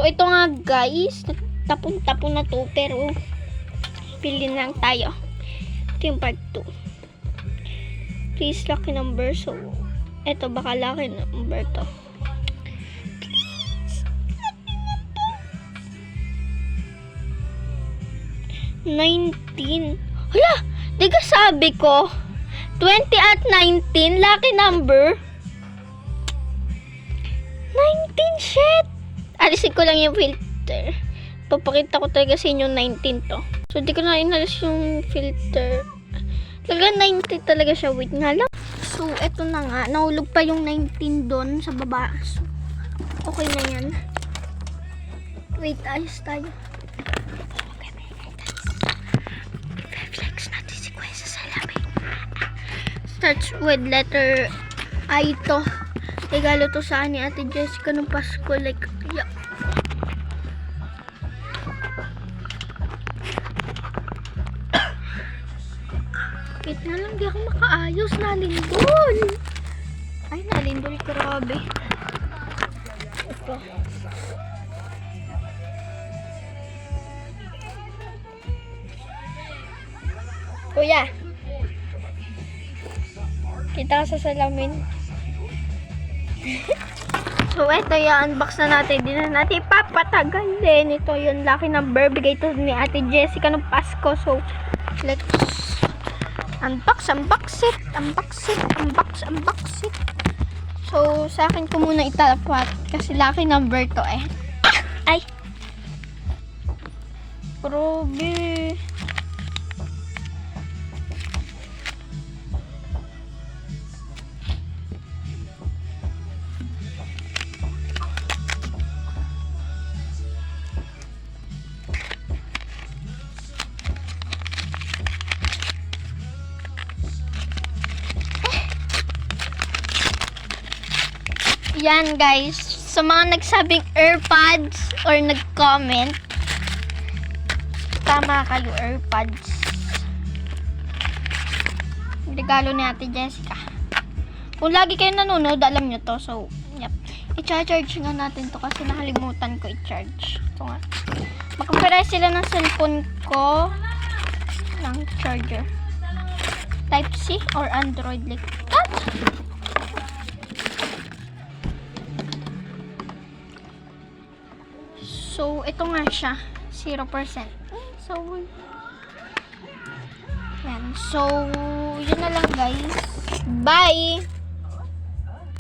ito nga guys, tapon-tapon na to, pero pili na lang tayo. Ito yung part 2. Please, lucky number. So, ito baka lucky number to. Please. 19. Hala! Di ka sabi ko, 20 at 19, lucky number. 19, shit! Alisin ko lang yung filter. Papakita ko talaga sa inyo 19 to. So, di ko na inalis yung filter. Talaga 19 talaga siya. Wait nga lang. So, eto na nga. Nahulog pa yung 19 doon sa baba. So, okay na yan. Wait, ayos tayo. Okay, reflex natin si Kuya sa salamin. Starts with letter I to. Regalo to sa ni Ate Jessica nung Pasko. Like, yeah. Wait na lang, di ako makaayos. Nalindol. Ay, nalindol. Grabe. Ito. Kuya. Kita ka sa salamin. So, ito yung unbox na natin. Di na natin papatagalin. Ito yung lucky number. Bigay ito ni Ate Jessica ng Pasko. So, let's unbox it. So, sa akin ko muna italapat. Kasi lucky number to eh. Ay! Grabe. Yan guys, sa mga nagsabing AirPods or nag-comment, tama kayo, AirPods. Regalo ni Ate Jessica. Kung lagi kayo nanonood, alam nyo to. So, yep. I-charge nga natin to kasi nakalimutan ko i-charge. Ito nga. Makampara sila ng cellphone ko ng charger. Type-C or Android like that. So, ito nga siya. 0%. So, yan. So, yun na lang guys. Bye!